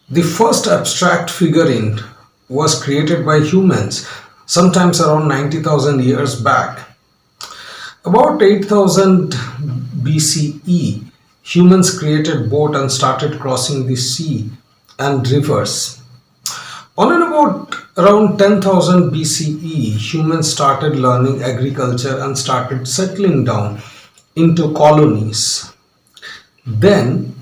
The first abstract figurine was created by humans, sometimes around 90,000 years back. About 8000 BCE, humans created boat and started crossing the sea and rivers. On and about around 10,000 BCE, humans started learning agriculture and started settling down into colonies. Then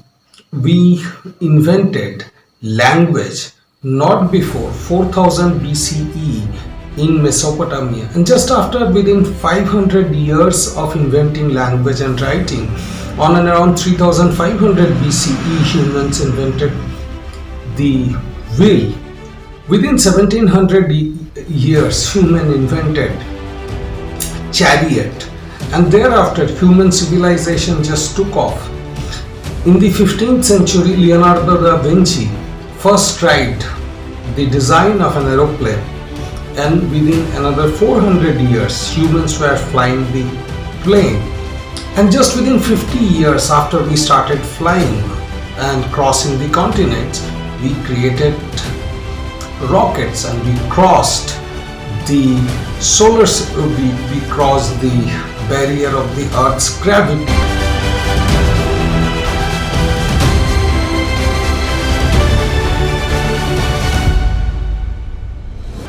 we invented language not before 4000 BCE in Mesopotamia, and just after within 500 years of inventing language and writing, on and around 3500 BCE, humans invented the wheel. Within 1700 years, human invented chariot, and thereafter human civilization just took off. In the 15th century, Leonardo da Vinci first tried the design of an aeroplane, and within another 400 years, humans were flying the plane. And just within 50 years after we started flying and crossing the continents, we created rockets and we crossed the we crossed the barrier of the Earth's gravity.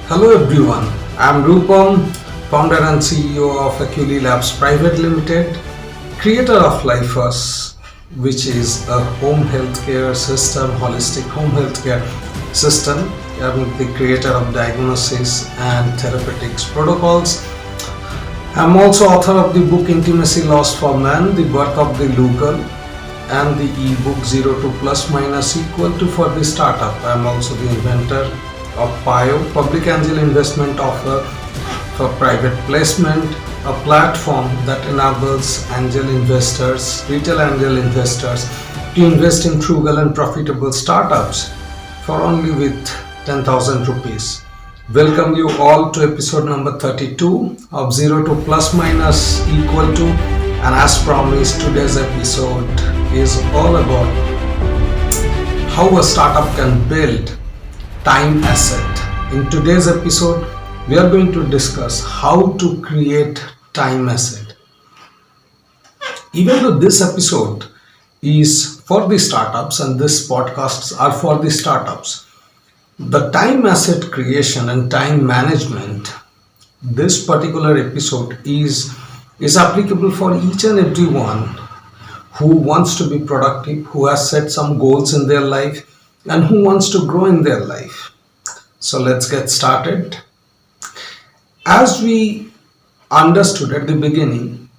Hello everyone, I am Rupam, founder and CEO of Aculi Labs Private Limited, creator of Lifers, which is a home healthcare system, holistic home healthcare system. I'm the creator of diagnosis and therapeutics protocols. I'm also author of the book Intimacy Lost for Man, The Birth of the Lugal, and the ebook 0 to plus minus equal to for the startup. I'm also the inventor of PIO, Public Angel Investment Offer for Private Placement, a platform that enables angel investors, retail angel investors, to invest in frugal and profitable startups for only with 10,000 rupees. Welcome you all to episode number 32 of 0 to plus minus equal to, and as promised, today's episode is all about how a startup can build time asset. In today's episode, we are going to discuss how to create time asset. Even though this episode is for the startups and this podcasts are for the startups, the time asset creation and time management, this particular episode is applicable for each and everyone who wants to be productive, who has set some goals in their life, and who wants to grow in their life. So let's get started. As we understood at the beginning,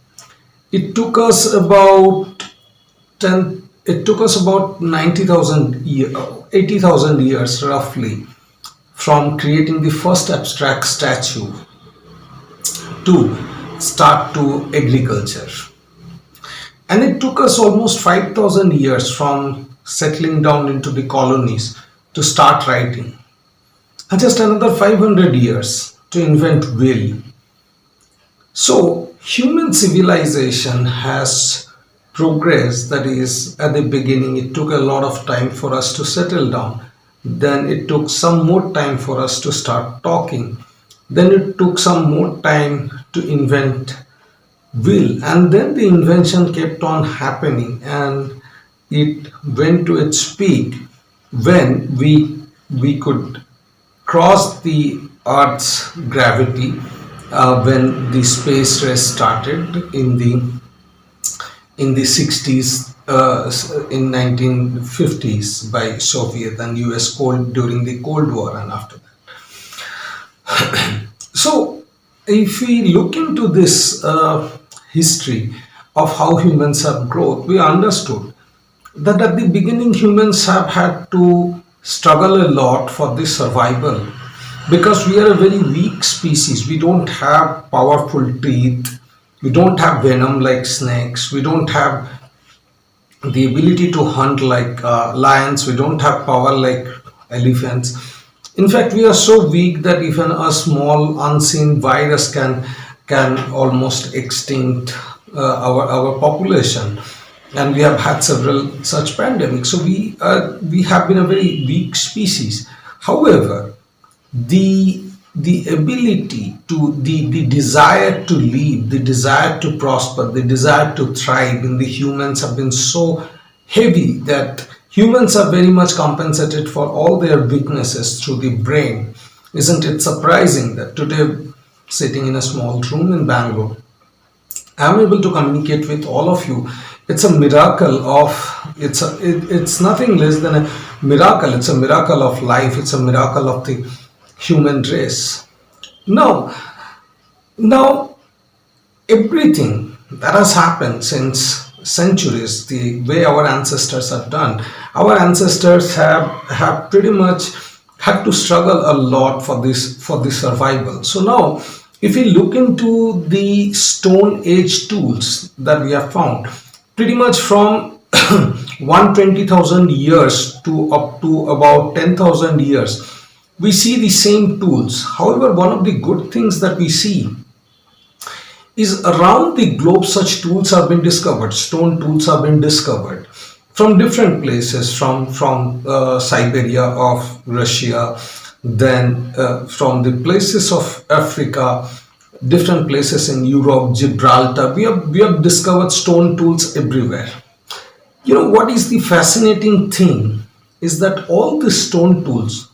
it took us about 90,000 years, 80,000 years roughly, from creating the first abstract statue to start to agriculture. And it took us almost 5,000 years from settling down into the colonies to start writing. And just another 500 years to invent will. So human civilization has progressed. That is, at the beginning it took a lot of time for us to settle down. Then it took some more time for us to start talking. Then it took some more time to invent will, and then the invention kept on happening, and it went to its peak when we could cross the Earth's gravity, when the space race started in the 60s, in 1950s by Soviet and US during the Cold War and after that. So if we look into this history of how humans have grown, we understood that at the beginning humans have had to struggle a lot for the survival, because we are a very weak species. We don't have powerful teeth, we don't have venom like snakes, we don't have the ability to hunt like lions, we don't have power like elephants. In fact, we are so weak that even a small unseen virus can almost extinct our population. and we have had several such pandemics. So we have been a very weak species. However, the ability to the desire to live, the desire to prosper, the desire to thrive in the humans have been so heavy that humans are very much compensated for all their weaknesses through the brain. Isn't it surprising that today, sitting in a small room in Bangalore, I'm able to communicate with all of you. It's a miracle of it's nothing less than a miracle. It's a miracle of life. It's a miracle of the human race. Now, now everything that has happened since centuries, the way our ancestors have done, our ancestors have pretty much had to struggle a lot for this survival. So now, if we look into the stone age tools that we have found, pretty much from 120,000 years to up to about 10,000 years, we see the same tools. However, one of the good things that we see is around the globe such tools have been discovered. Stone tools have been discovered from different places, from Siberia of Russia, then from the places of Africa, different places in Europe, Gibraltar. We have discovered stone tools everywhere. You know what is the fascinating thing is that all the stone tools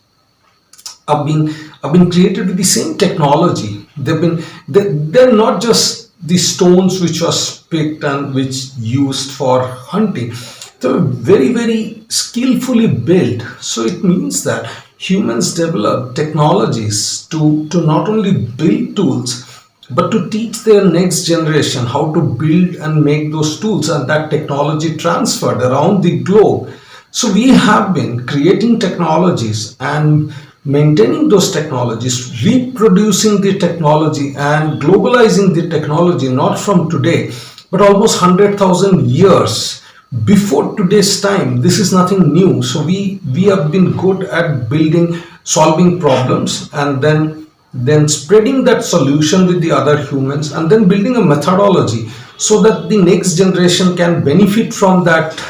have been created with the same technology. They're not just the stones which was picked and which used for hunting. They're very skillfully built. So it means that humans develop technologies to not only build tools but to teach their next generation how to build and make those tools, and that technology transferred around the globe. So we have been creating technologies and maintaining those technologies, reproducing the technology and globalizing the technology, not from today, but almost 100,000 years before today's time. This is nothing new. So we have been good at building, solving problems, and then spreading that solution with the other humans, and then building a methodology so that the next generation can benefit from that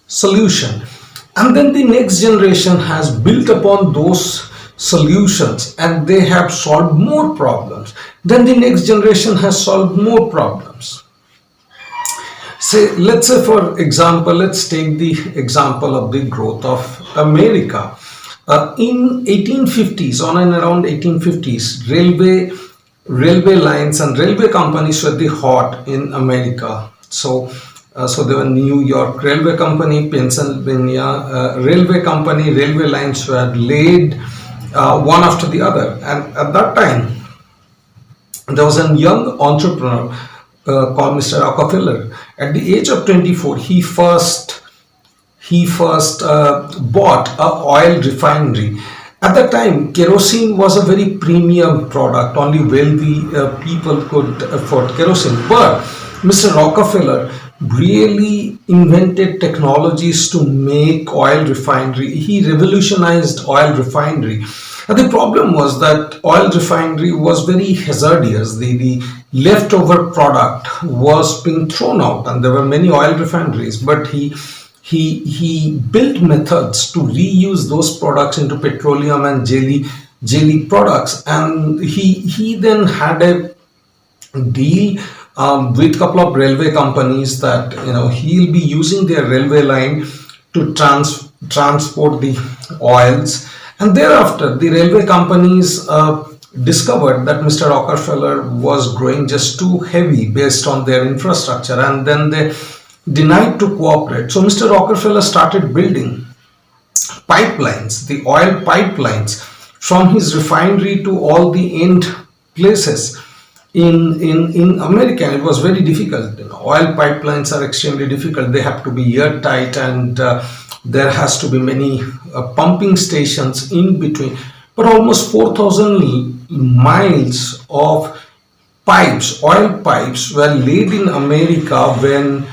solution. And then the next generation has built upon those solutions and they have solved more problems. Then the next generation has solved more problems. Let's say for example, let's take the example of the growth of America. In 1850s, on and around 1850s, railway lines and railway companies were the hot in America. So there were New York Railway Company, Pennsylvania Railway Company. Railway lines were laid one after the other, and at that time there was a young entrepreneur called Mr. Rockerfeller. At the age of 24, he first bought a oil refinery. At that time, kerosene was a very premium product. Only wealthy people could afford kerosene. But Mr. Rockefeller really invented technologies to make oil refinery. He revolutionized oil refinery. And the problem was that oil refinery was very hazardous. The leftover product was being thrown out, and there were many oil refineries. But he built methods to reuse those products into petroleum and jelly products, and he then had a deal with a couple of railway companies that he'll be using their railway line to transport the oils. And thereafter the railway companies discovered that Mr. Rockefeller was growing just too heavy based on their infrastructure, and then they denied to cooperate. So Mr. Rockefeller started building pipelines, the oil pipelines from his refinery to all the end places in America. It was very difficult. Oil pipelines are extremely difficult. They have to be airtight, and there has to be many pumping stations in between. But almost 4,000 miles of pipes, oil pipes, were laid in America when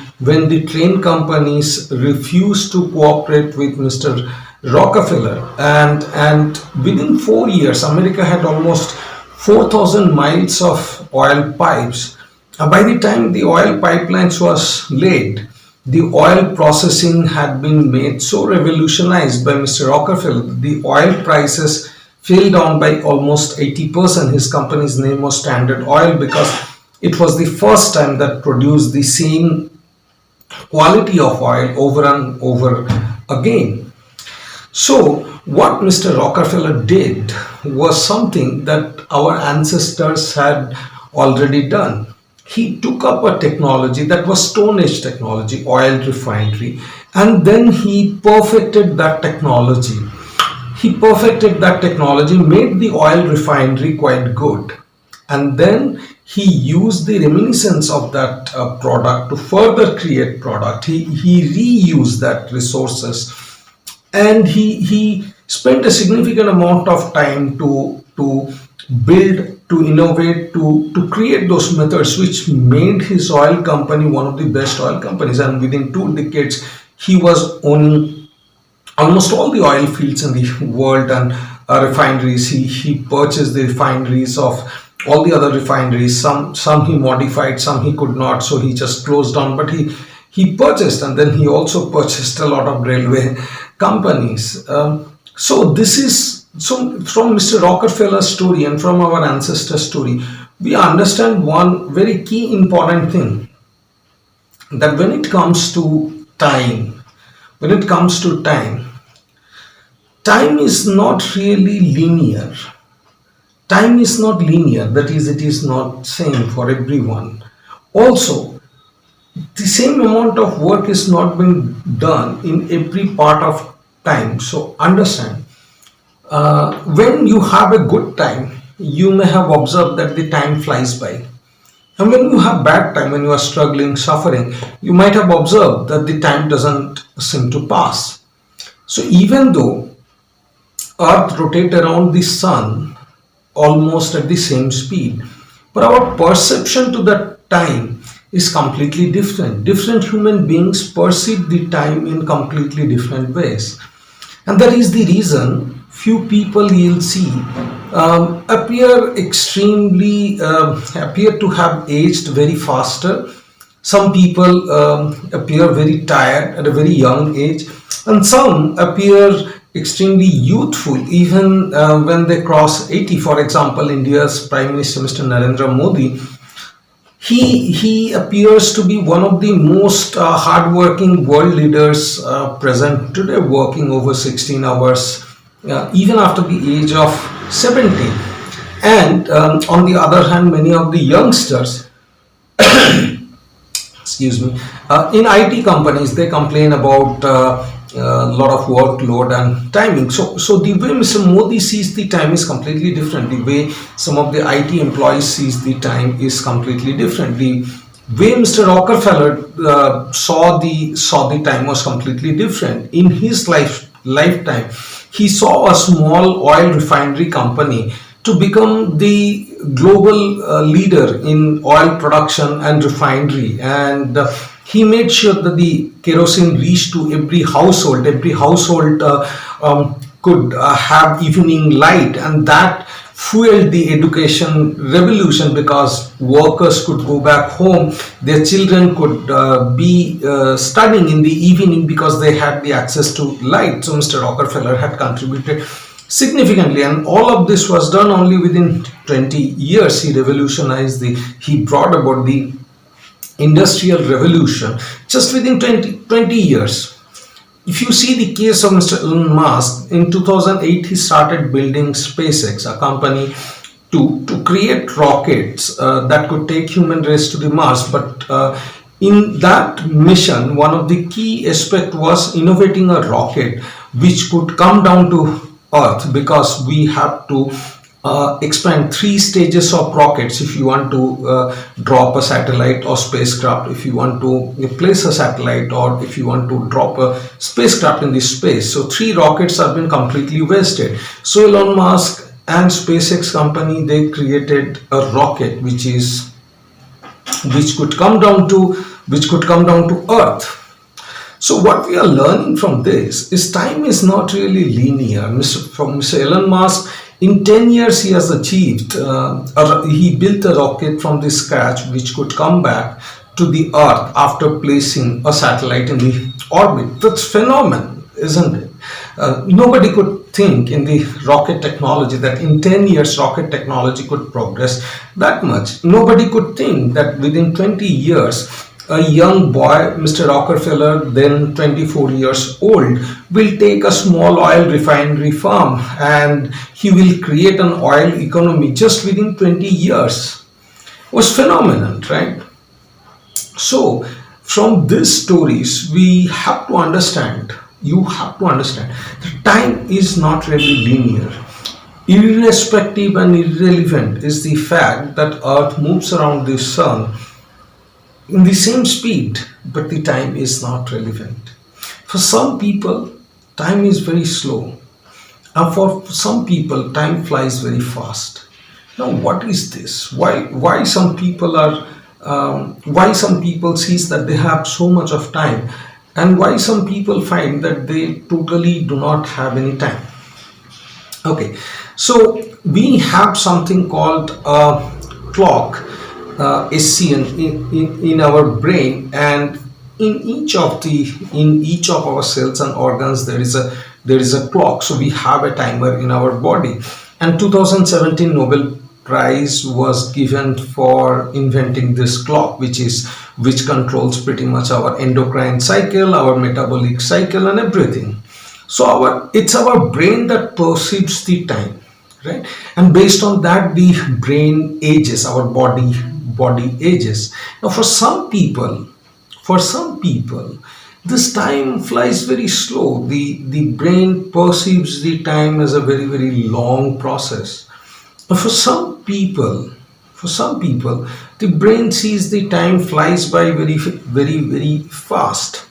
the train companies refused to cooperate with Mr. Rockefeller. And within 4 years, America had almost 4,000 miles of oil pipes. By the time the oil pipelines was laid, The oil processing had been made so revolutionized by Mr. Rockefeller. The oil prices fell down by almost 80%. His company's name was Standard Oil because it was the first time that produced the same quality of oil over and over again. So, what Mr. Rockefeller did was something that our ancestors had already done. He took up a technology that was Stone Age technology, oil refinery, and then he perfected that technology. Made the oil refinery quite good, and then he used the reminiscence of that product to further create product. He reused that resources, and he spent a significant amount of time to build, to innovate, to create those methods which made his oil company one of the best oil companies. And within 2 decades he was owning almost all the oil fields in the world and refineries. He purchased the refineries of all the other refineries. Some he modified, some he could not, so he just closed down. But he purchased, and then he also purchased a lot of railway companies. So this is so from Mr. Rockefeller's story and from our ancestor story, we understand one very key important thing, that when it comes to time, when it comes to time, time is not really linear. Time is not linear, that is, it is not same for everyone. Also, the same amount of work is not being done in every part of time. So understand, when you have a good time, you may have observed that the time flies by. And when you have bad time, when you are struggling, suffering, you might have observed that the time doesn't seem to pass. So even though Earth rotates around the sun almost at the same speed, but our perception to that time is completely different. Different human beings perceive the time in completely different ways, and that is the reason few people you'll see appear to have aged very faster. Some people appear very tired at a very young age, and some appear extremely youthful even when they cross 80. For example, India's Prime Minister Mr. Narendra Modi, he appears to be one of the most hardworking world leaders present today, working over 16 hours even after the age of 70. And on the other hand, many of the youngsters, excuse me, in IT companies, they complain about a lot of workload and timing. So the way Mr. Modi sees the time is completely different. The way some of the IT employees sees the time is completely different. The way Mr. Rockefeller saw the time was completely different. In his lifetime, he saw a small oil refinery company to become the global leader in oil production and refinery, and he made sure that the kerosene reached to every household. Every household could have evening light, and that fueled the education revolution because workers could go back home, their children could be studying in the evening because they had the access to light. So Mr. Rockefeller had contributed significantly, and all of this was done only within 20 years. He brought about the industrial revolution just within 20 years. If you see the case of Mr. Elon Musk, in 2008 he started building SpaceX, a company to create rockets that could take human race to the Mars. But in that mission, one of the key aspect was innovating a rocket which could come down to Earth, because we have to expand 3 stages of rockets if you want to drop a satellite or spacecraft, if you want to place a satellite, or if you want to drop a spacecraft in the space. So 3 rockets have been completely wasted. So Elon Musk and SpaceX company, they created a rocket which could come down to Earth. So what we are learning from this is time is not really linear. From Mr. Elon Musk, in 10 years he has achieved, he built a rocket from the scratch which could come back to the Earth after placing a satellite in the orbit. That's phenomenon, isn't it? Nobody could think in the rocket technology that in 10 years rocket technology could progress that much. Nobody could think that within 20 years a young boy, Mr. Rockerfeller, then 24 years old, will take a small oil refinery farm and he will create an oil economy just within 20 years. It was phenomenal, right? So, from these stories, we have to understand, you have to understand, that time is not really linear. Irrespective and irrelevant is the fact that Earth moves around the Sun in the same speed, but the time is not relevant. For some people, time is very slow, and for some people, time flies very fast. Now, what is this? Why some people are why some people sees that they have so much of time, and why some people find that they totally do not have any time? Okay, so we have something called a clock, SCN in our brain, and in each of our cells and organs there is a clock. So we have a timer in our body, and 2017 Nobel Prize was given for inventing this clock, which controls pretty much our endocrine cycle, our metabolic cycle, and everything. So it's our brain that perceives the time, right? And based on that, the brain ages, our body ages. Now, for some people, this time flies very slow. The brain perceives the time as a very, very long process. But for some people, the brain sees the time flies by very, very, very fast.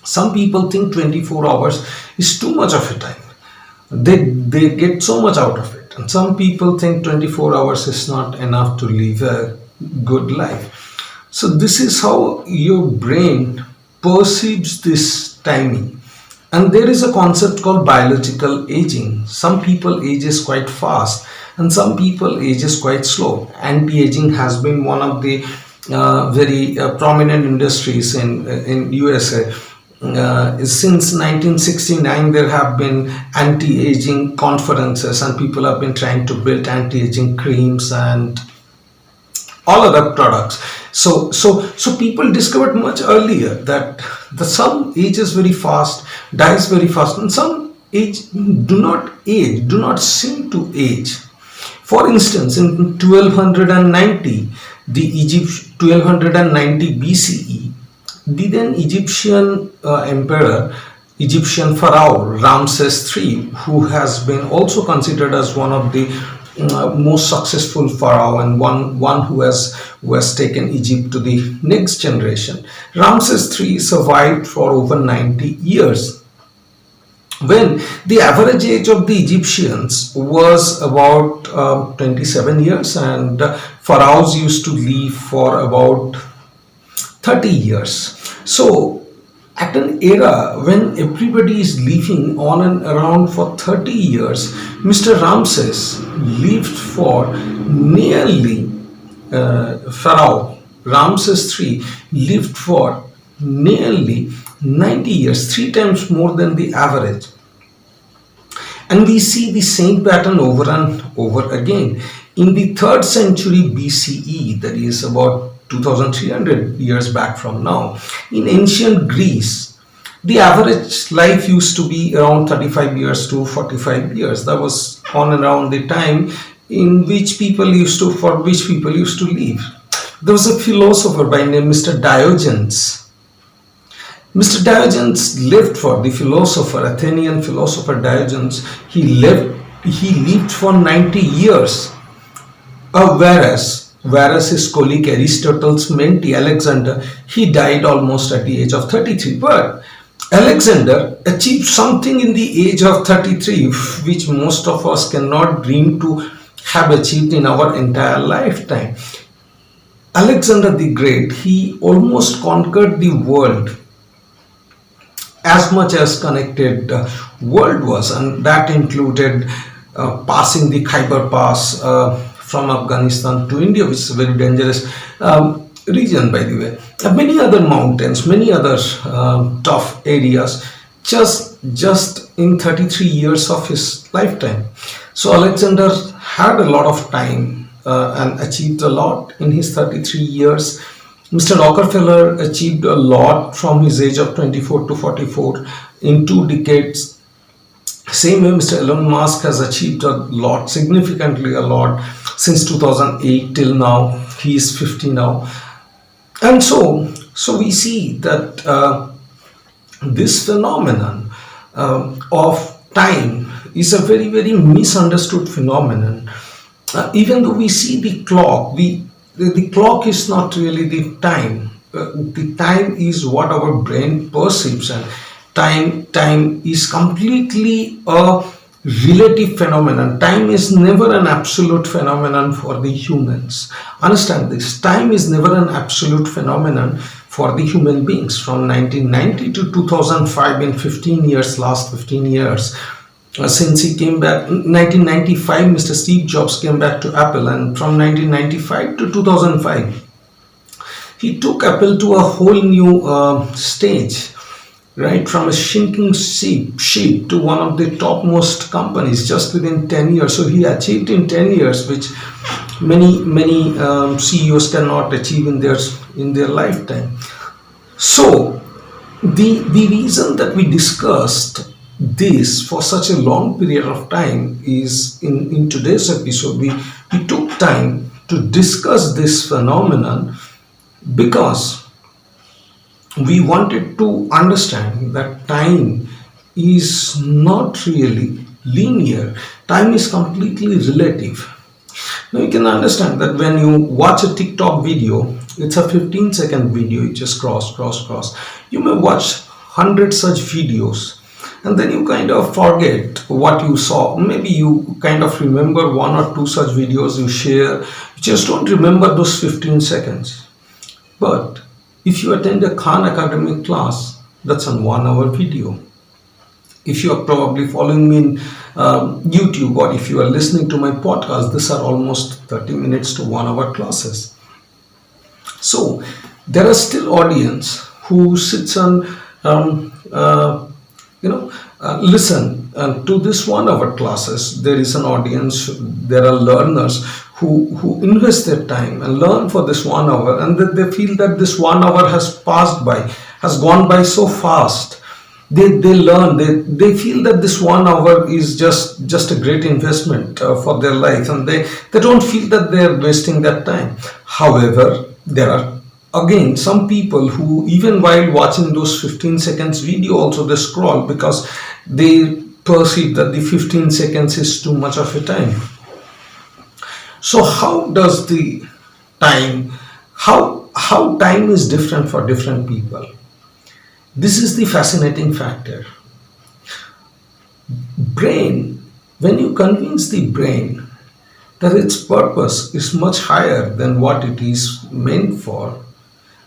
Some people think 24 hours is too much of a time. They get so much out of it. And some people think 24 hours is not enough to live a good life. So this is how your brain perceives this timing. And there is a concept called biological aging. Some people ages quite fast and some people ages quite slow. Anti-aging has been one of the very prominent industries in USA. Since 1969 there have been anti-aging conferences and people have been trying to build anti-aging creams and all other products. So people discovered much earlier that some ages very fast, dies very fast, and some do not seem to age. For instance, in 1290 BCE, the then Egyptian emperor, Egyptian Pharaoh Ramses III, who has been also considered as one of the most successful pharaoh and one who has taken Egypt to the next generation. Ramses III survived for over 90 years. When the average age of the Egyptians was about 27 years, and pharaohs used to live for about 30 years. So at an era when everybody is living on and around for 30 years, Mr. Ramses lived for nearly, Pharaoh Ramses III lived for nearly 90 years, 3 times more than the average. And we see the same pattern over and over again. In the 3rd century BCE, that is about 2300 years back from now, in ancient Greece, the average life used to be around 35 years to 45 years. That was on and around the time in which people used to live. There was a philosopher by name Mr. Diogenes. Mr. Diogenes lived for the philosopher, Athenian philosopher Diogenes. He lived for 90 years. Whereas his colleague Aristotle's mentee Alexander, he died almost at the age of 33. But Alexander achieved something in the age of 33 which most of us cannot dream to have achieved in our entire lifetime. Alexander the Great, he almost conquered the world as much as connected world was, and that included passing the Khyber Pass from Afghanistan to India, which is very dangerous. region, by the way, many other mountains, many other tough areas, just in 33 years of his lifetime. So Alexander had a lot of time and achieved a lot in his 33 years. Mr. Rockefeller achieved a lot from his age of 24 to 44 in 2 decades. Same way, Mr. Elon Musk has achieved a lot, significantly a lot, since 2008 till now. He is 50 now. And so we see that this phenomenon of time is a very, very misunderstood phenomenon. Even though we see the clock, the clock is not really the time. The time is what our brain perceives, and time is completely a relative phenomenon. Time is never an absolute phenomenon for the humans. Understand this. Time is never an absolute phenomenon for the human beings. From 1990 to 2005, in 15 years, last 15 years, since he came back, 1995, Mr. Steve Jobs came back to Apple, and from 1995 to 2005, he took Apple to a whole new stage, right? From a shrinking sheep to one of the topmost companies just within 10 years. So he achieved in 10 years, which many CEOs cannot achieve in their lifetime. So the reason that we discussed this for such a long period of time is in today's episode we took time to discuss this phenomenon because we wanted to understand that time is not really linear. Time is completely relative. Now you can understand that when you watch a TikTok video, it's a 15-second video, you just cross. You may watch 100 such videos, and then you kind of forget what you saw. Maybe you kind of remember one or two such videos you share. You just don't remember those 15 seconds. But if you attend a Khan Academy class, that's a 1 hour video. If you are probably following me in YouTube, or if you are listening to my podcast, these are almost 30 minutes to 1 hour classes. So there are still audience who sits and listen to this 1 hour classes. There is an audience, there are learners who invest their time and learn for this 1 hour, and that they feel that this 1 hour has gone by so fast. They learn, they feel that this 1 hour is just a great investment for their life, and they don't feel that they are wasting that time. However, there are again some people who, even while watching those 15 seconds video, also they scroll because they perceive that the 15 seconds is too much of a time. So how does the time, how time is different for different people? This is the fascinating factor. Brain, when you convince the brain that its purpose is much higher than what it is meant for,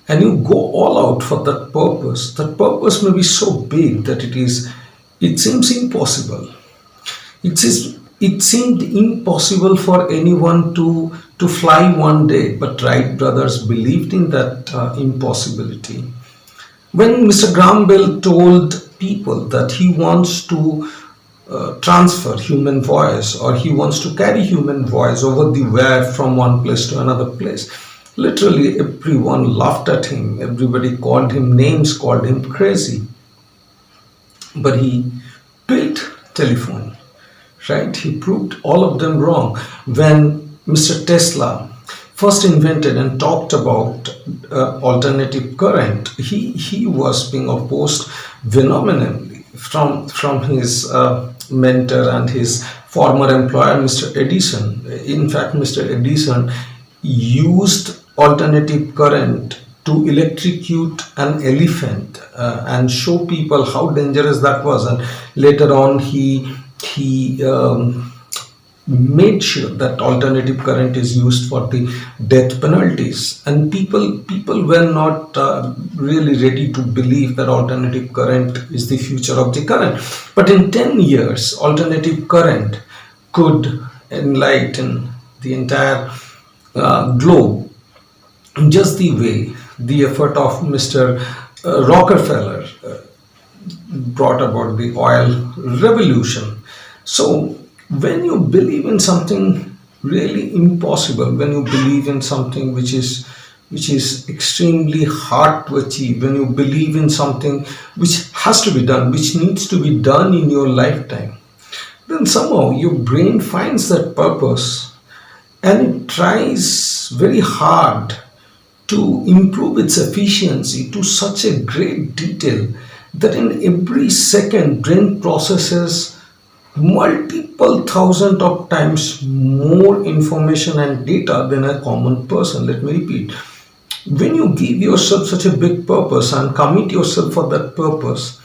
and you go all out for that purpose may be so big that it seems impossible. It seemed impossible for anyone to fly one day, but Wright brothers believed in that impossibility. When Mr. Graham Bell told people that he wants to transfer human voice, or he wants to carry human voice over the wire from one place to another place, literally everyone laughed at him. Everybody called him names, called him crazy. But he built telephone, right? He proved all of them wrong. When Mr. Tesla first invented and talked about alternative current, he was being opposed phenomenally from his mentor and his former employer, Mr. Edison. In fact, Mr. Edison used alternative current to electrocute an elephant and show people how dangerous that was. And later on, he made sure that alternative current is used for the death penalties, and people were not really ready to believe that alternative current is the future of the current. But in 10 years, alternative current could enlighten the entire globe just the way the effort of Mr. Rockefeller brought about the oil revolution. So, when you believe in something really impossible, when you believe in something which is extremely hard to achieve, when you believe in something which has to be done, which needs to be done in your lifetime, then somehow your brain finds that purpose and it tries very hard to improve its efficiency to such a great detail that in every second brain processes multiple thousand of times more information and data than a common person. Let me repeat, when you give yourself such a big purpose and commit yourself for that purpose,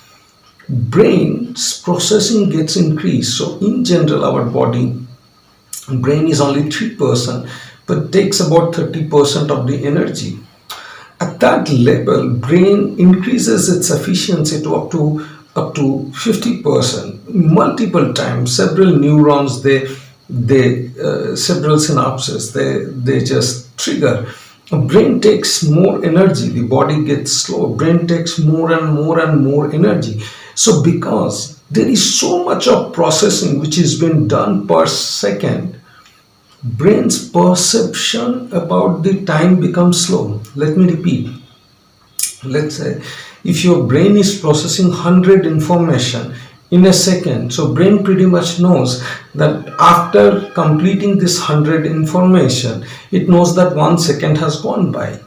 brain's processing gets increased. So in general our body brain is only 3% but takes about 30% of the energy. At that level brain increases its efficiency to up to 50% multiple times. Several neurons, they several synapses, they just trigger. Brain takes more energy, the body gets slow, brain takes more and more and more energy. So because there is so much of processing which is being done per second, brain's perception about the time becomes slow. Let me repeat, let's say if your brain is processing 100 information in a second, so brain pretty much knows that after completing this 100 information, it knows that 1 second has gone by.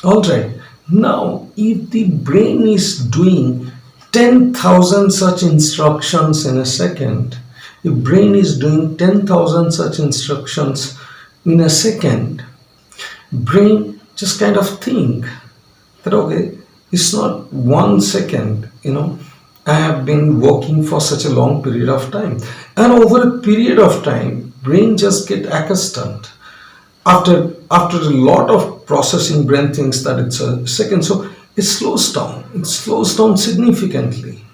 All right, now if the brain is doing 10,000 such instructions in a second, the brain is doing 10,000 such instructions in a second, brain just kind of think that okay, it's not 1 second, I have been working for such a long period of time, and over a period of time brain just get accustomed. After a lot of processing, brain thinks that it's a second, so it slows down significantly.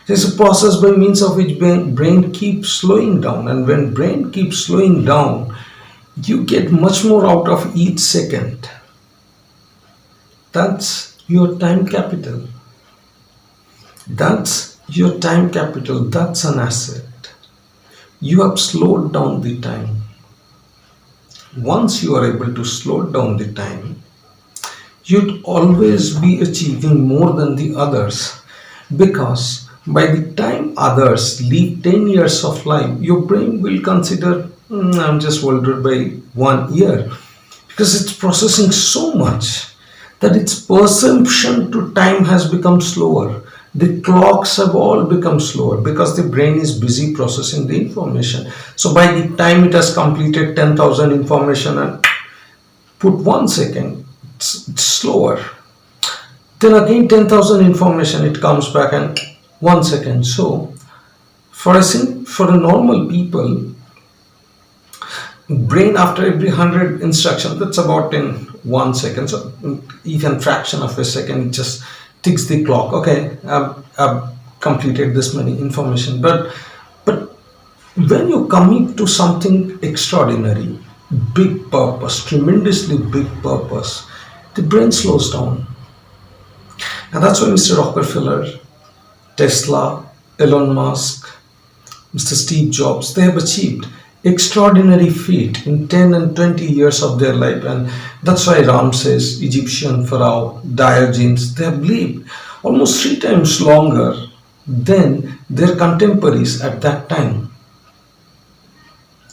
There's a process by means of which brain keeps slowing down, and when brain keeps slowing down, you get much more out of each second. That's your time capital. That's your time capital. That's an asset. You have slowed down the time. Once you are able to slow down the time, you'd always be achieving more than the others, because by the time others live 10 years of life, your brain will consider, I'm just older by 1 year, because it's processing so much that its perception to time has become slower. The clocks have all become slower because the brain is busy processing the information. So by the time it has completed 10,000 information and put 1 second, it's slower. Then again 10,000 information, it comes back and 1 second. So for a normal people, brain after every 100 instructions, that's about in 1 second, so even fraction of a second, it just ticks the clock. Okay, I've completed this many information. But when you commit to something extraordinary, big purpose, tremendously big purpose, the brain slows down. And that's why Mr. Rockefeller, Tesla, Elon Musk, Mr. Steve Jobs, they have achieved extraordinary feat in 10 and 20 years of their life. And that's why Ramses, Egyptian Pharaoh, Diogenes, they have lived almost 3 times longer than their contemporaries at that time.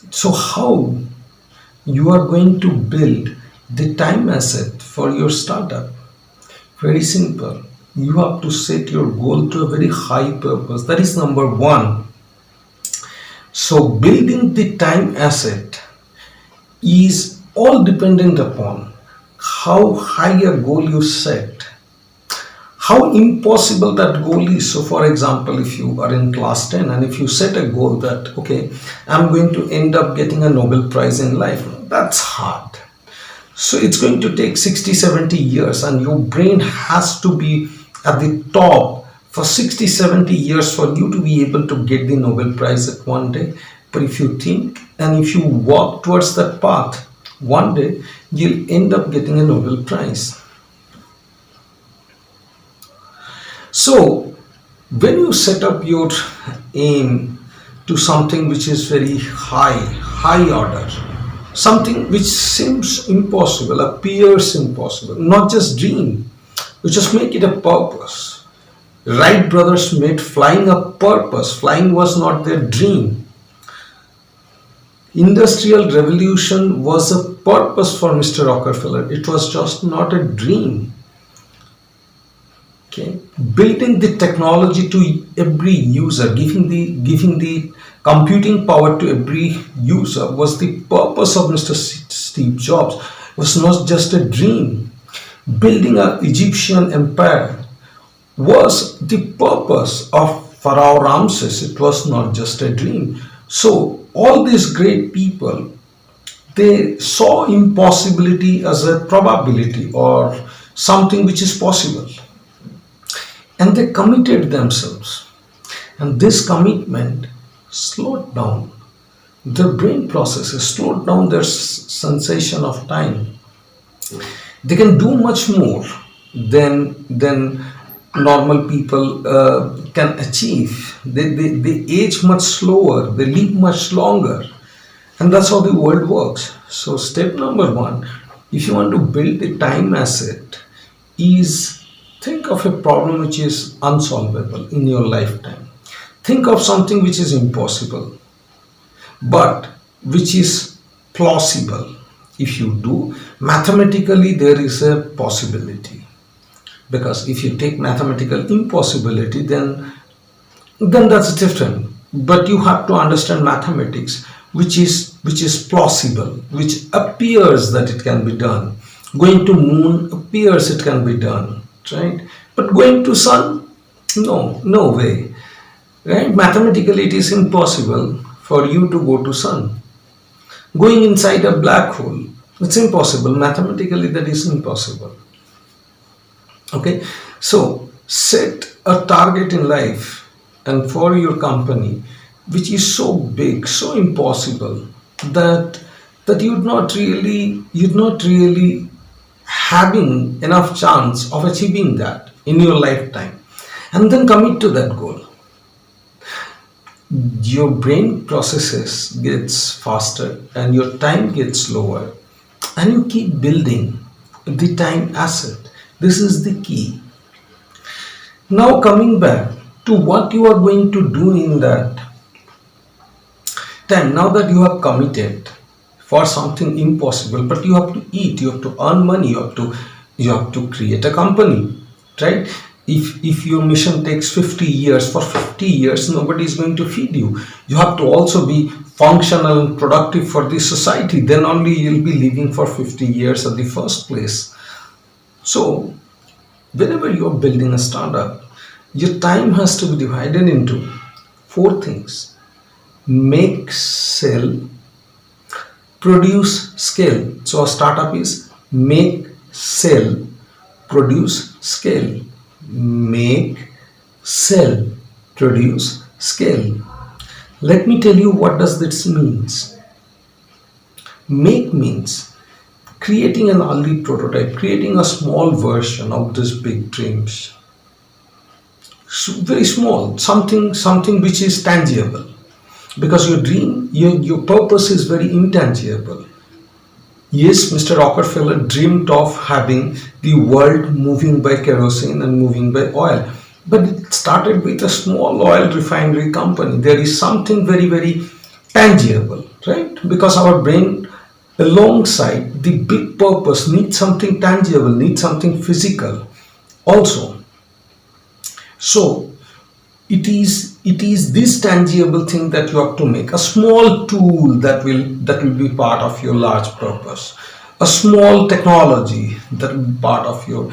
So how you are going to build the time asset for your startup? Very simple. You have to set your goal to a very high purpose. That is number one. So building the time asset is all dependent upon how high a goal you set, how impossible that goal is. So for example, if you are in class 10 and if you set a goal that, okay, I'm going to end up getting a Nobel Prize in life, that's hard. So it's going to take 60, 70 years, and your brain has to be at the top for 60, 70 years for you to be able to get the Nobel Prize at one day. But if you think and if you walk towards that path, One day you'll end up getting a Nobel Prize. So when you set up your aim to something which is very high order, something which seems impossible, appears impossible, not just dream, you just make it a purpose. Wright brothers made flying a purpose. Flying was not their dream. Industrial revolution was a purpose for Mr. Rockefeller. It was just not a dream. Okay, building the technology to every user, giving the computing power to every user was the purpose of Mr. Steve Jobs. It was not just a dream. Building an Egyptian empire was the purpose of Pharaoh Ramses. It was not just a dream. So all these great people, they saw impossibility as a probability or something which is possible, and they committed themselves, and this commitment slowed down their brain processes, slowed down their sensation of time. They can do much more than normal people can achieve. They age much slower, they live much longer, and that's how the world works. So step number one, if you want to build a time asset, is think of a problem which is unsolvable in your lifetime. Think of something which is impossible, but which is plausible. If you do, mathematically there is a possibility. Because if you take mathematical impossibility, then that's different. But you have to understand mathematics, which is plausible, which appears that it can be done. Going to moon appears it can be done, right? But going to sun, no way, right? Mathematically, it is impossible for you to go to sun. Going inside a black hole, it's impossible. Mathematically, that is impossible. Okay, so set a target in life and for your company which is so big, so impossible that you'd not really having enough chance of achieving that in your lifetime, and then commit to that goal. Your brain processes gets faster and your time gets lower, and you keep building the time asset. This is the key. Now coming back to what you are going to do in that time, now that you have committed for something impossible, but you have to eat, you have to earn money, you have to create a company, right? If your mission takes 50 years, for 50 years nobody is going to feed you. You have to also be functional and productive for the society, then only you'll be living for 50 years at the first place. So whenever you're building a startup, your time has to be divided into four things: make, sell, produce, scale. So a startup is make, sell, produce, scale. Make, sell, produce, scale. Let me tell you what does this means. Make means creating an early prototype, creating a small version of these big dreams. Very small, something which is tangible. Because your dream, your purpose is very intangible. Yes, Mr. Rockefeller dreamed of having the world moving by kerosene and moving by oil. But it started with a small oil refinery company. There is something very, very tangible, right? Because our brain, alongside the big purpose, needs something tangible, needs something physical also. So it is this tangible thing that you have to make, a small tool that will be part of your large purpose, a small technology that will be part of your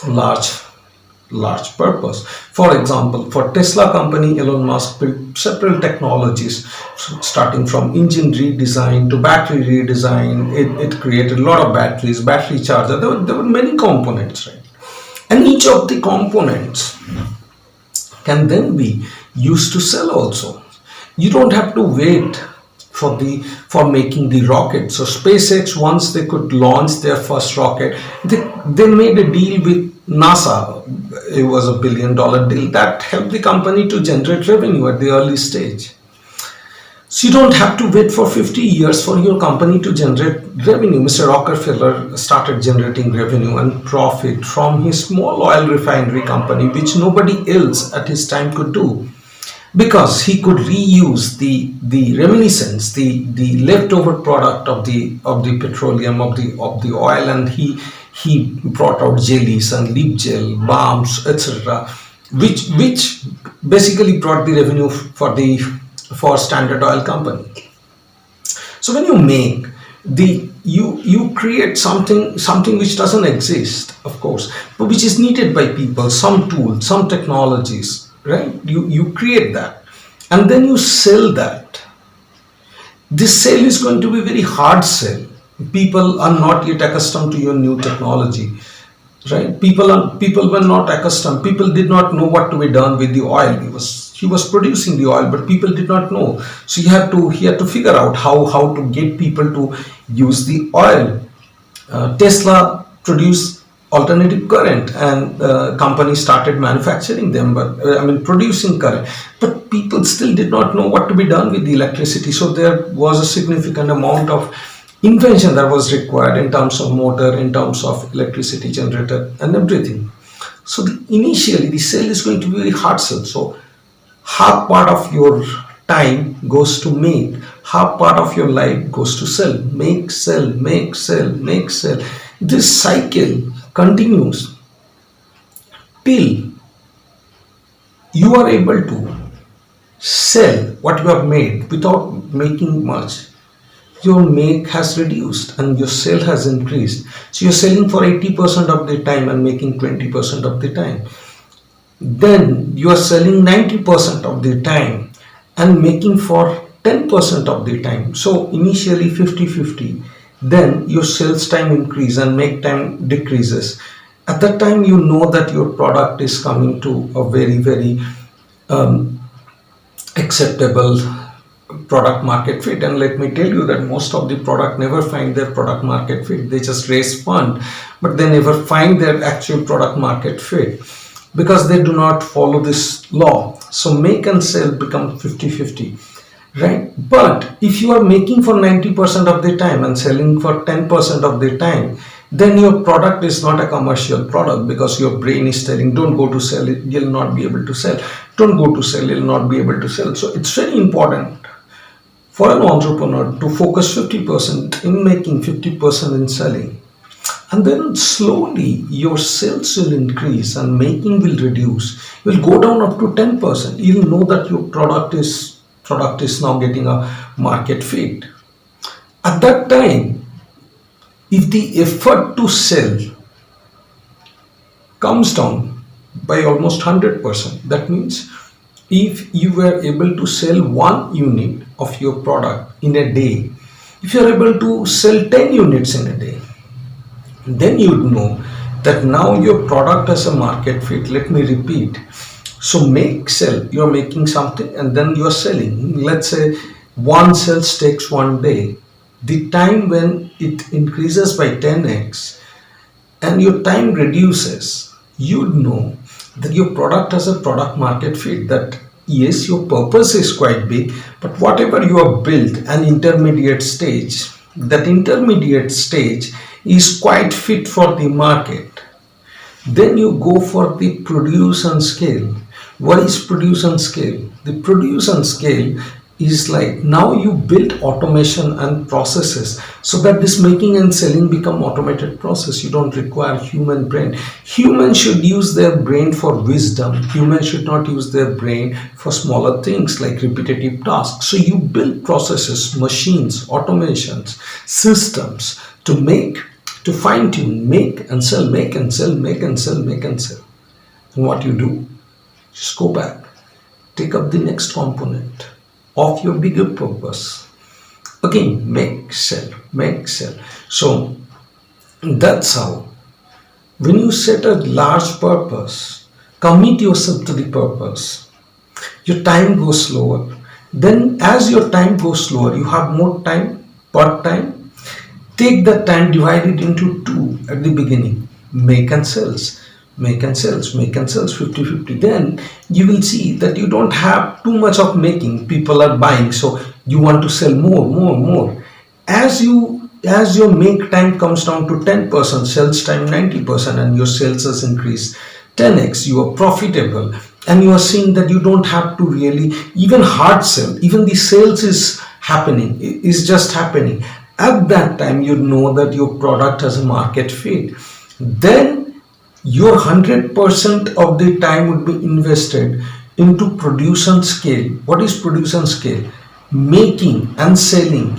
large purpose. For example, for Tesla company, Elon Musk built several technologies, starting from engine redesign to battery redesign. It created a lot of batteries, battery charger. There were many components, right? And each of the components can then be used to sell also. You don't have to wait for making the rocket. So SpaceX, once they could launch their first rocket, they made a deal with NASA. It was a $1 billion deal that helped the company to generate revenue at the early stage. So you don't have to wait for 50 years for your company to generate revenue. Mr. Rockefeller started generating revenue and profit from his small oil refinery company, which nobody else at his time could do, because he could reuse the reminiscence, the leftover product of the petroleum, of the oil, and he brought out jellies and lip gel, balms, etc., which basically brought the revenue for Standard Oil Company. So when you make you create something which doesn't exist, of course, but which is needed by people, some tools, some technologies, right? You create that, and then you sell that. This sale is going to be very hard sell. People are not yet accustomed to your new technology, right? People were not accustomed. People did not know what to be done with the oil. He was producing the oil, but people did not know. So he had to figure out how to get people to use the oil. Tesla produced alternative current, and companies started manufacturing them, but producing current. But people still did not know what to be done with the electricity. So there was a significant amount of invention that was required in terms of motor, in terms of electricity generator, and everything. So initially, the sale is going to be very hard sell. So half part of your time goes to make, half part of your life goes to sell. Make, sell, make, sell, make, sell. This cycle continues till you are able to sell what you have made without making much. Your make has reduced and your sale has increased. So you're selling for 80% of the time and making 20% of the time. Then you are selling 90% of the time and making for 10% of the time. So initially 50-50. Then your sales time increase and make time decreases. At that time, you know that your product is coming to a very, very acceptable product market fit. And let me tell you that most of the product never find their product market fit. They just raise fund, but they never find their actual product market fit, because they do not follow this law. So make and sell become 50-50, right? But if you are making for 90% of the time and selling for 10% of the time, then your product is not a commercial product, because your brain is telling, don't go to sell, you'll not be able to sell. Don't go to sell, you'll not be able to sell. So it's very important for an entrepreneur to focus 50% in making, 50% in selling. And then slowly your sales will increase and making will reduce. You will go down up to 10%. You'll know that your product is now getting a market fit. At that time, if the effort to sell comes down by almost 100%, that means if you were able to sell 1 unit of your product in a day, if you are able to sell 10 units in a day, then you'd know that now your product has a market fit. Let me repeat. So make, sell, you're making something and then you're selling. Let's say one sales takes 1 day. The time when it increases by 10x and your time reduces, you'd know that your product has a product market fit, that yes, your purpose is quite big, but whatever you have built, an intermediate stage, that intermediate stage is quite fit for the market. Then you go for the produce and scale. What is produce and scale? The produce and scale is like, now you build automation and processes so that this making and selling become automated process. You don't require human brain. Humans should use their brain for wisdom. Humans should not use their brain for smaller things like repetitive tasks. So you build processes, machines, automations, systems to make, to fine tune, make and sell, make and sell, make and sell, make and sell. And what you do, just go back, take up the next component of your bigger purpose. Again, make, sell, make, sell. So that's how, when you set a large purpose, commit yourself to the purpose, your time goes slower Then as your time goes slower, you have more time per time. Take that time, divide it into two at the beginning. Make and sells. Make and sells, make and sells 50-50. Then you will see that you don't have too much of making. People are buying, so you want to sell more, more, more. As your make time comes down to 10%, sales time 90%, and your sales has increased 10x, you are profitable, and you are seeing that you don't have to really even hard sell. Even the sales is happening, is just happening. At that time, you know that your product has a market fit. Then your 100% of the time would be invested into produce and scale. What is produce and scale? Making and selling.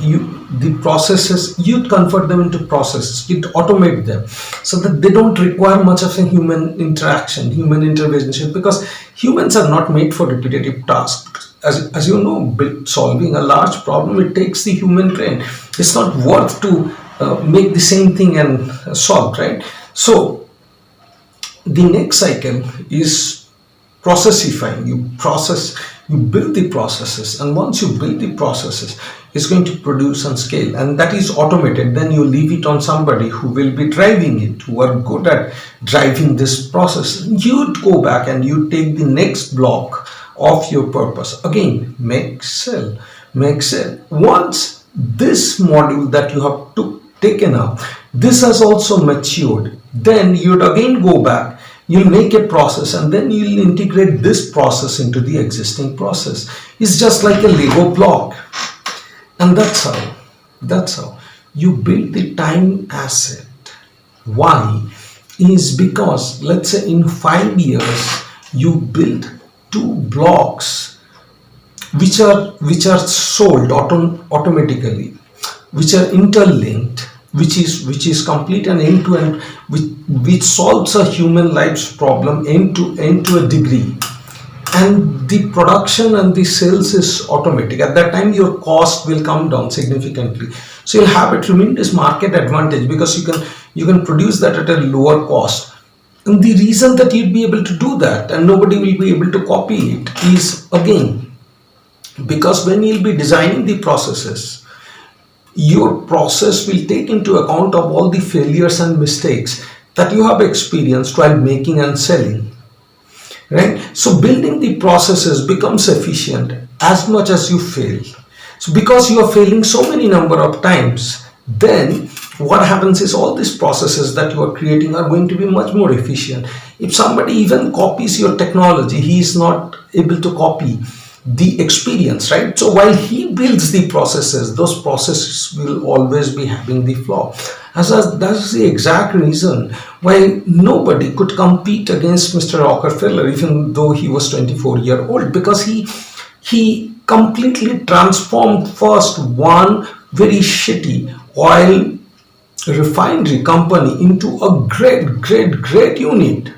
The processes, you convert them into processes, you automate them so that they don't require much of a human interaction, human intervention, because humans are not made for repetitive tasks. As you know, solving a large problem, it takes the human brain. It's not worth to make the same thing and solve, right? So the next cycle is processifying. You build the processes, and once you build the processes, it's going to produce and scale, and that is automated. Then you leave it on somebody who will be driving it, who are good at driving this process. You go back and you take the next block of your purpose. Again, make, sell, make, sell. Once this module that you have taken up, this has also matured, then you'd again go back, you'll make a process, and then you'll integrate this process into the existing process. It's just like a Lego block. And that's how you build the time asset. Why? Is because, let's say in 5 years, you build 2 blocks which are sold automatically, which are interlinked, which is complete and end to end, which solves a human life's problem end to a degree. And the production and the sales is automatic. At that time, your cost will come down significantly. So you'll have a tremendous market advantage because you can produce that at a lower cost. And the reason that you'd be able to do that and nobody will be able to copy it is, again, because when you'll be designing the processes, your process will take into account of all the failures and mistakes that you have experienced while making and selling. Right? So building the processes becomes efficient as much as you fail. So because you are failing so many number of times, then what happens is all these processes that you are creating are going to be much more efficient. If somebody even copies your technology, he is not able to copy the experience, right? So while he builds the processes, those processes will always be having the flaw. That's the exact reason why nobody could compete against Mr. Rockerfeller, even though he was 24-year-old, because he completely transformed first one very shitty oil refinery company into a great unit.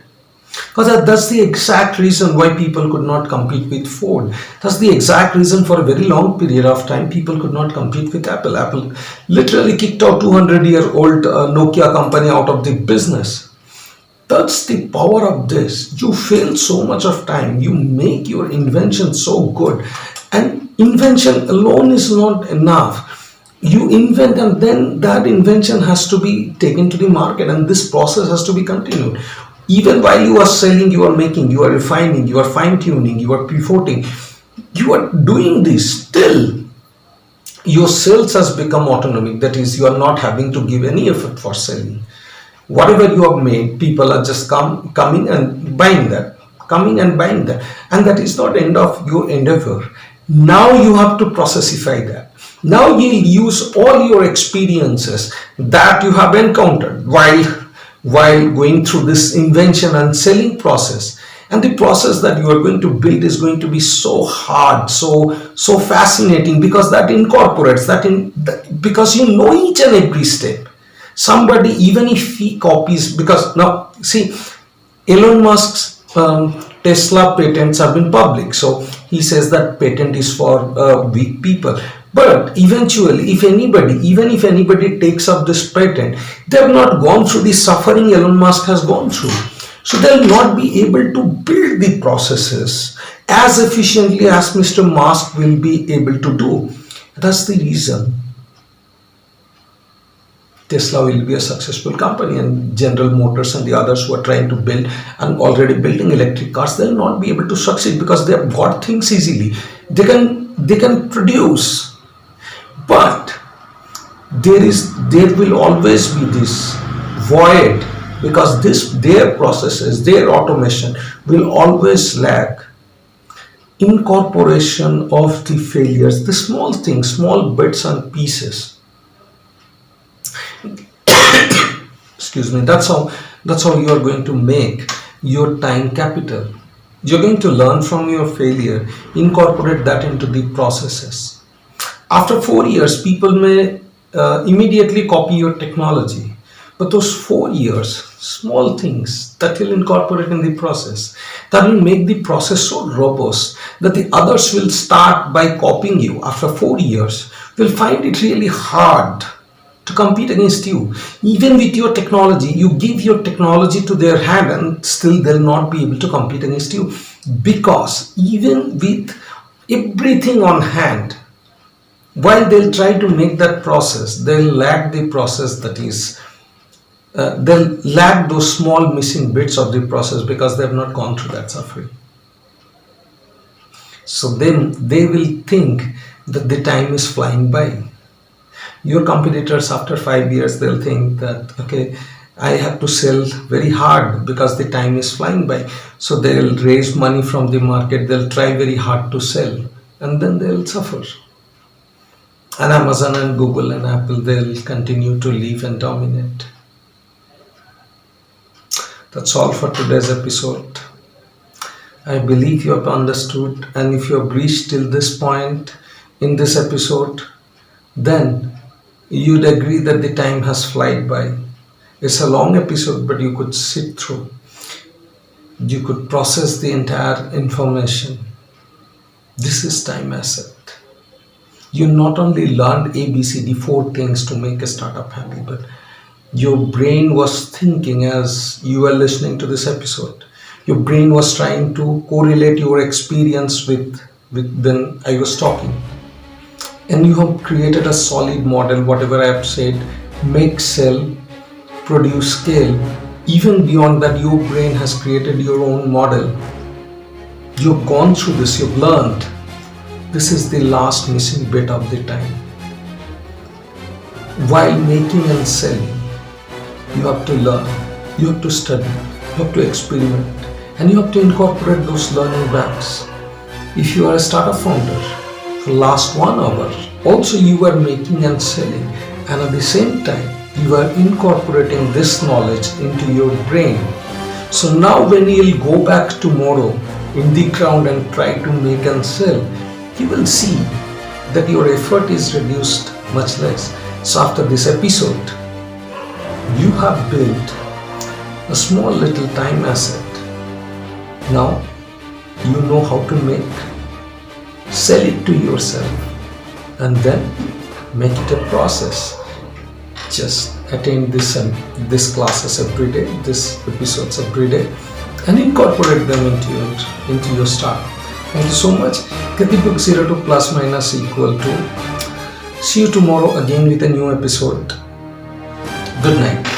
Because that's the exact reason why people could not compete with Ford. That's the exact reason for a very long period of time people could not compete with Apple. Apple literally kicked out 200-year-old Nokia company out of the business. That's the power of this. You fail so much of time. You make your invention so good. And invention alone is not enough. You invent and then that invention has to be taken to the market, and this process has to be continued. Even while you are selling, you are making, you are refining, you are fine-tuning, you are pivoting, you are doing this, still your sales has become autonomic. That is, you are not having to give any effort for selling. Whatever you have made, people are just coming and buying that, and that is not end of your endeavor. Now you have to processify that. Now you use all your experiences that you have encountered while going through this invention and selling process, and the process that you are going to build is going to be so hard, so fascinating, because that incorporates because you know each and every step. Somebody, even if he copies, because now see, Elon Musk's Tesla patents have been public, so he says that patent is for weak people. But eventually, even if anybody takes up this patent, they have not gone through the suffering Elon Musk has gone through. So they'll not be able to build the processes as efficiently as Mr. Musk will be able to do. That's the reason Tesla will be a successful company, and General Motors and the others who are trying to build and already building electric cars, they'll not be able to succeed because they have got things easily. They can produce, but there will always be this void because their processes, their automation will always lack incorporation of the failures, the small things, small bits and pieces. Excuse me. That's how you are going to make your time capital. You're going to learn from your failure, incorporate that into the processes. After 4 years, people may immediately copy your technology, but those 4 years, small things that will incorporate in the process, that will make the process so robust that the others will start by copying you after 4 years, will find it really hard to compete against you. Even with your technology, you give your technology to their hand and still they'll not be able to compete against you, because even with everything on hand, while they'll try to make that process, they'll lack the process, that is, they'll lack those small missing bits of the process because they've not gone through that suffering. So then they will think that the time is flying by. Your competitors, after 5 years, they'll think that, okay, I have to sell very hard because the time is flying by. So they'll raise money from the market, they'll try very hard to sell, and then they'll suffer. And Amazon and Google and Apple, they'll continue to live and dominate. That's all for today's episode. I believe you have understood, and if you have reached till this point in this episode, then you'd agree that the time has flied by. It's a long episode, but you could sit through. You could process the entire information. This is time asset. You not only learned ABCD, 4 things to make a startup happy, but your brain was thinking as you were listening to this episode. Your brain was trying to correlate your experience with when I was talking. And you have created a solid model, whatever I have said: make, sell, produce, scale. Even beyond that, your brain has created your own model. You've gone through this, you've learned. This is the last missing bit of the time. While making and selling, you have to learn, you have to study, you have to experiment, and you have to incorporate those learning banks. If you are a startup founder, for the last 1 hour, also you were making and selling, and at the same time, you are incorporating this knowledge into your brain. So now when you'll go back tomorrow in the ground and try to make and sell, you will see that your effort is reduced much less. So after this episode, you have built a small little time asset. Now you know how to make, sell it to yourself, and then make it a process. Just attend this classes every day, this episodes every day, and incorporate them into your start. Thank you so much. Katibook 0 to plus minus equal to. See you tomorrow again with a new episode. Good night.